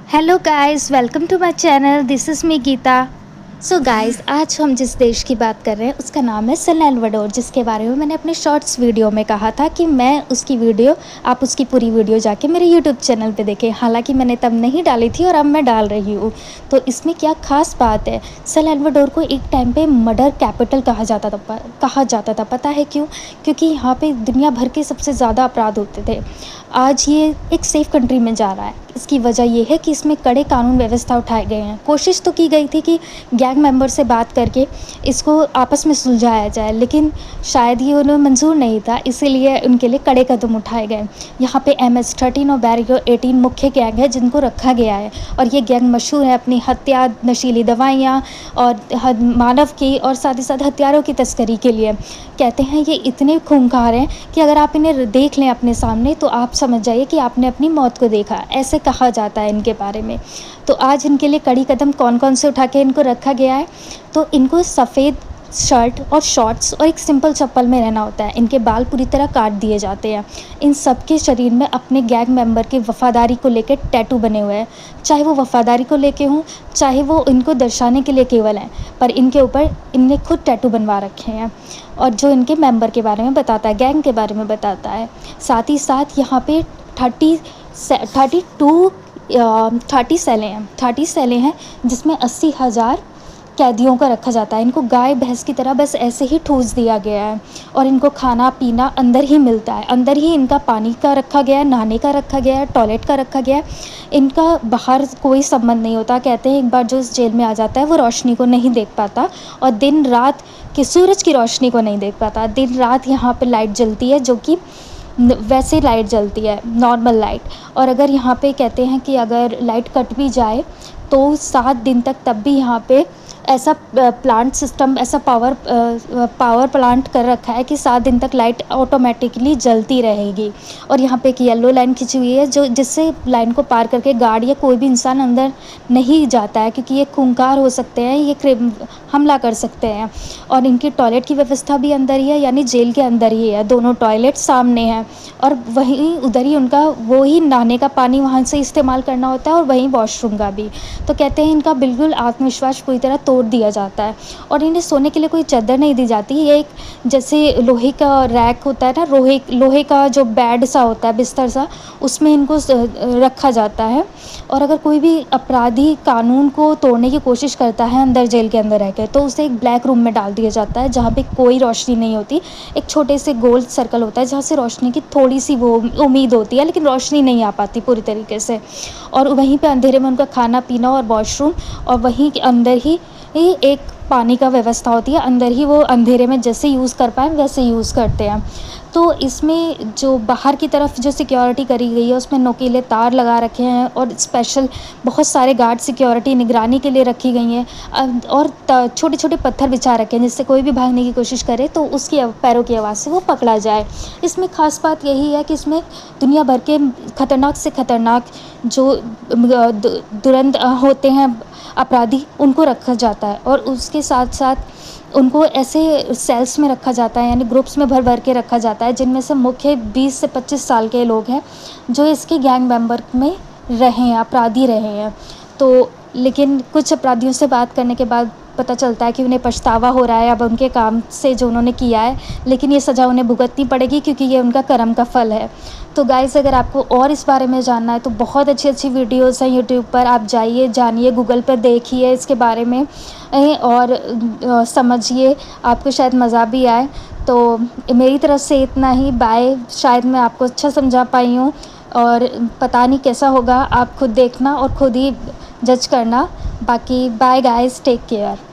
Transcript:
Hello guys, welcome to my channel. This is me Geeta. So guys, आज हम जिस देश की बात कर रहे हैं उसका नाम है सल एल्वाडोर, जिसके बारे में मैंने अपने शॉर्ट्स वीडियो में कहा था कि मैं उसकी वीडियो आप उसकी पूरी वीडियो जाके मेरे यूट्यूब चैनल पे देखें। हालांकि मैंने तब नहीं डाली थी और अब मैं डाल रही हूँ। तो इसमें क्या ख़ास बात है, सल एल्वाडोर को एक टाइम पे मर्डर कैपिटल कहा जाता था। पता है क्यों? क्योंकि यहाँ पे दुनिया भर के सबसे ज़्यादा अपराध होते थे। आज ये एक सेफ़ कंट्री में जा रहा है। इसकी वजह ये है कि इसमें कड़े कानून व्यवस्था उठाए गए हैं। कोशिश तो की गई थी कि गैंग मेंबर से बात करके इसको आपस में सुलझाया जाए, लेकिन शायद ये उन्हें मंजूर नहीं था, इसीलिए उनके लिए कड़े कदम उठाए गए। यहाँ पे MS-13 और बैरियर 18 मुख्य गैंग है जिनको रखा गया है, और ये गैंग मशहूर है अपनी हत्या, नशीली दवाइयाँ और मानव की और साथ ही साथ हथियारों की तस्करी के लिए। कहते हैं ये इतने खूंखार हैं कि अगर आप इन्हें देख लें अपने सामने तो आप समझ जाइए कि आपने अपनी मौत को देखा, ऐसे कहा जाता है इनके बारे में। तो आज इनके लिए कड़ी कदम कौन कौन से उठा के इनको रखा गया है, तो इनको सफ़ेद शर्ट और शॉर्ट्स और एक सिंपल चप्पल में रहना होता है। इनके बाल पूरी तरह काट दिए जाते हैं। इन सब के शरीर में अपने गैंग मेंबर की वफ़ादारी को लेकर टैटू बने हुए हैं, चाहे वो वफ़ादारी को लेके हों, चाहे वो इनको दर्शाने के लिए केवल हैं, पर इनके ऊपर इनने खुद टैटू बनवा रखे हैं, और जो इनके मेंबर के बारे में बताता है, गैंग के बारे में बताता है। साथ ही साथ यहाँ पे 30 सेलें हैं जिसमें 80,000 कैदियों का रखा जाता है। इनको गाय भैंस की तरह बस ऐसे ही ठूस दिया गया है, और इनको खाना पीना अंदर ही मिलता है। अंदर ही इनका पानी का रखा गया है, नहाने का रखा गया है, टॉयलेट का रखा गया है। इनका बाहर कोई संबंध नहीं होता। कहते हैं एक बार जो इस जेल में आ जाता है वो रोशनी को नहीं देख पाता, और दिन रात कि सूरज की रोशनी को नहीं देख पाता। दिन रात यहाँ पे लाइट जलती है, जो कि वैसे लाइट जलती है, नॉर्मल लाइट। और अगर यहाँ पे कहते हैं कि अगर लाइट कट भी जाए तो 7 दिन तक तब भी यहाँ पे ऐसा प्लांट सिस्टम, ऐसा पावर प्लांट कर रखा है कि 7 दिन तक लाइट ऑटोमेटिकली जलती रहेगी। और यहाँ पे एक येलो लाइन खींची हुई है जो जिससे लाइन को पार करके गार्ड या कोई भी इंसान अंदर नहीं जाता है, क्योंकि ये खूंखार हो सकते हैं, ये हमला कर सकते हैं। और इनकी टॉयलेट की व्यवस्था भी अंदर ही है, यानी जेल के अंदर ही है। दोनों टॉयलेट सामने हैं, और वहीं उधर ही उनका वो ही नहाने का पानी वहाँ से इस्तेमाल करना होता है, और वहीं वॉशरूम का भी। तो कहते हैं इनका बिल्कुल आत्मविश्वास पूरी तरह तोड़ दिया जाता है, और इन्हें सोने के लिए कोई चादर नहीं दी जाती। ये एक जैसे लोहे का रैक होता है ना, लोहे का जो बेड सा होता है, बिस्तर सा, उसमें इनको रखा जाता है। और अगर कोई भी अपराधी कानून को तोड़ने की कोशिश करता है अंदर जेल के अंदर रहकर, तो उसे एक ब्लैक रूम में डाल दिया जाता है जहाँ पे कोई रोशनी नहीं होती। एक छोटे से गोल सर्कल होता है जहाँ से रोशनी की थोड़ी सी वो उम्मीद होती है, लेकिन रोशनी नहीं आ पाती पूरी तरीके से। और वहीं पे अंधेरे में उनका खाना पीना और वॉशरूम, और वहीं के अंदर ही एक पानी का व्यवस्था होती है। अंदर ही वो अंधेरे में जैसे यूज़ कर पाएँ वैसे यूज़ करते हैं। तो इसमें जो बाहर की तरफ जो सिक्योरिटी करी गई है उसमें नुकीले तार लगा रखे हैं, और स्पेशल बहुत सारे गार्ड सिक्योरिटी निगरानी के लिए रखी गई हैं, और छोटे छोटे पत्थर बिछा रखे हैं जिससे कोई भी भागने की कोशिश करे तो उसकी पैरों की आवाज़ से वो पकड़ा जाए। इसमें ख़ास बात यही है कि इसमें दुनिया भर के ख़तरनाक से ख़तरनाक जो दुरंत होते हैं अपराधी, उनको रखा जाता है, और उसके साथ साथ उनको ऐसे सेल्स में रखा जाता है, यानी ग्रुप्स में भर भर के रखा जाता है, जिनमें से मुख्य 20 से 25 साल के लोग हैं जो इसके गैंग मेंबर में रहे हैं, अपराधी रहे हैं। तो लेकिन कुछ अपराधियों से बात करने के बाद पता चलता है कि उन्हें पछतावा हो रहा है अब उनके काम से जो उन्होंने किया है, लेकिन ये सज़ा उन्हें भुगतनी पड़ेगी क्योंकि ये उनका कर्म का फल है। तो गाइस, अगर आपको और इस बारे में जानना है तो बहुत अच्छी अच्छी वीडियोस हैं यूट्यूब पर, आप जाइए, जानिए, गूगल पर देखिए इसके बारे में, और समझिए, आपको शायद मज़ा भी आए। तो मेरी तरफ से इतना ही। बाय। शायद मैं आपको अच्छा समझा पाई हूँ, और पता नहीं कैसा होगा, आप खुद देखना और खुद ही जज करना। बाकी बाय गाइस, टेक केयर।